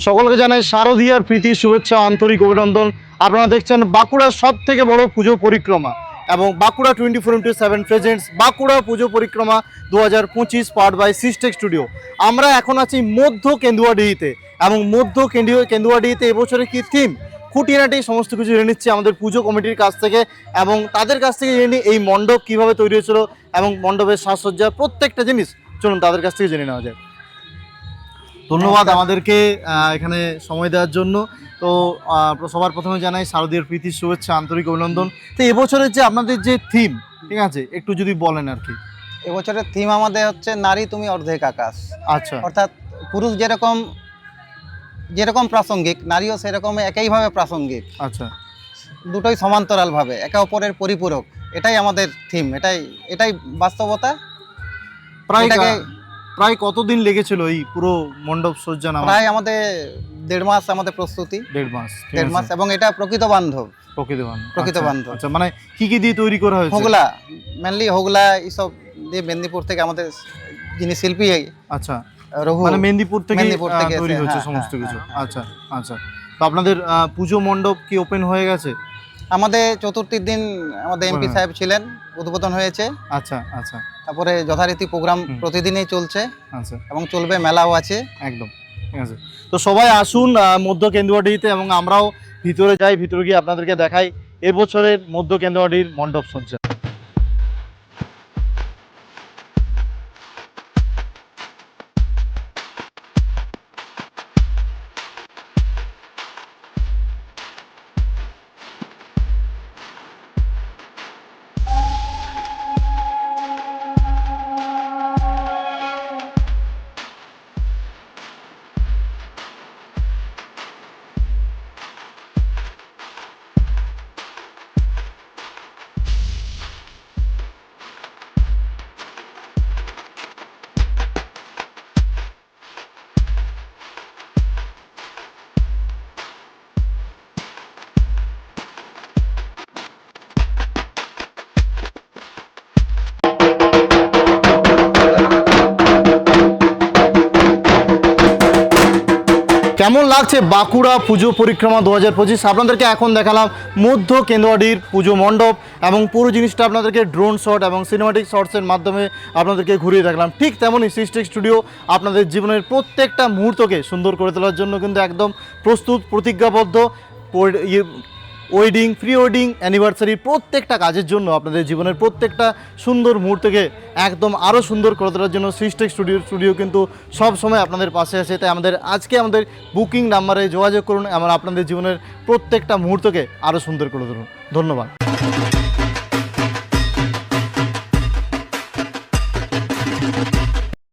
সকলকে জানাই শারদীয়ার প্রীতি শুভেচ্ছা আন্তরিক অভিনন্দন। আপনারা দেখছেন বাঁকুড়ার সব থেকে বড় পুজো পরিক্রমা এবং বাঁকুড়া 24/7 প্রেজেন্টস বাঁকুড়া পুজো পরিক্রমা 2025 পার্ট বাই সিস্টেক স্টুডিও। আমরা এখন আছি মধ্য কেন্দুয়াডিহিতে এবং মধ্য কেন্দুয়াডিহিতে এবছরে কি থিম খুঁটিনাটি সমস্ত কিছু জেনে নিচ্ছি আমাদের পুজো কমিটির কাছ থেকে এবং তাদের কাছ থেকে জেনে নিই এই মণ্ডপ কীভাবে তৈরি হয়েছিল এবং মণ্ডপের সাজসজ্জা প্রত্যেকটা জিনিস চলুন তাদের কাছ থেকে জেনে নেওয়া যায়। ধন্যবাদ আমাদেরকে এখানে সময় দেওয়ার জন্য। তো সবার প্রথমে জানাই শারদীয়ার প্রীতির শুভেচ্ছা আন্তরিক অভিনন্দন। তো এবছরের যে আপনাদের যে থিম, ঠিক আছে, একটু যদি বলেন আর কি। এবছরের থিম আমাদের হচ্ছে নারী তুমি অর্ধেক আকাশ। আচ্ছা, অর্থাৎ পুরুষ যেরকম প্রাসঙ্গিক, নারীও সেরকম একইভাবে প্রাসঙ্গিক। আচ্ছা, দুটোই সমান্তরালভাবে একে অপরের পরিপূরক, এটাই আমাদের থিম, এটাই বাস্তবতা। প্রায় কতদিন লেগেছিল এই পুরো মণ্ডপ সজ্জা নামা? প্রায় আমাদের 1.5 মাস আমাদের প্রস্তুতি। 1.5 মাস এবং এটা প্রকৃত বান্ধব। আচ্ছা, মানে কি কি দিয়ে তৈরি করা হয়েছে? হোগলা, মেনলি হোগলা এইসব দিয়ে মেদিনীপুর থেকে আমাদের যিনি শিল্পী, আচ্ছা, রঘু, মানে মেদিনীপুর থেকে তৈরি হচ্ছে হ্যাঁ, সমস্ত হ্যাঁ, কিছু। হ্যাঁ। আচ্ছা আচ্ছা। তো আপনাদের পুজো মণ্ডপ কি ওপেন হয়ে গেছে? আমাদের চতুর্থীর দিন আমাদের এমপি সাহেব ছিলেন, উদ্বোধন হয়েছে। আচ্ছা আচ্ছা। তারপরে যথারীতি প্রোগ্রাম প্রতিদিনই চলছে। আচ্ছা, এবং চলবে, মেলাও আছে একদম ঠিক আছে। তো সবাই আসুন মধ্য কেন্দুয়াডিহিতে এবং আমরাও ভিতরে যাই, ভিতরে গিয়ে আপনাদেরকে দেখাই এবছরের মধ্য কেন্দুয়াডিহির মণ্ডপ সজ্জা। কেমন লাগছে বাঁকুড়া পুজো পরিক্রমা 2025? আপনাদেরকে এখন দেখালাম মধ্য কেন্দুয়াডিহির পুজো মণ্ডপ এবং পুরো জিনিসটা আপনাদেরকে ড্রোন শট এবং সিনেমাটিক শটসের মাধ্যমে আপনাদেরকে ঘুরিয়ে দেখলাম। ঠিক তেমনই সিস্টেক স্টুডিও আপনাদের জীবনের প্রত্যেকটা মুহূর্তকে সুন্দর করে তোলার জন্য কিন্তু একদম প্রস্তুত, প্রতিজ্ঞাবদ্ধ। ওয়েডিং, প্রি ওয়েডিং, অ্যানিভার্সারি প্রত্যেকটা কাজের জন্য আপনাদের জীবনের প্রত্যেকটা সুন্দর মুহূর্তকে একদম আরও সুন্দর করে তোলার জন্য সিস্টেক স্টুডিও কিন্তু সব সময় আপনাদের পাশে আছে। তাই আমাদের বুকিং নাম্বারে যোগাযোগ করুন এবং আপনাদের জীবনের প্রত্যেকটা মুহূর্তকে আরও সুন্দর করে তুলুন। ধন্যবাদ।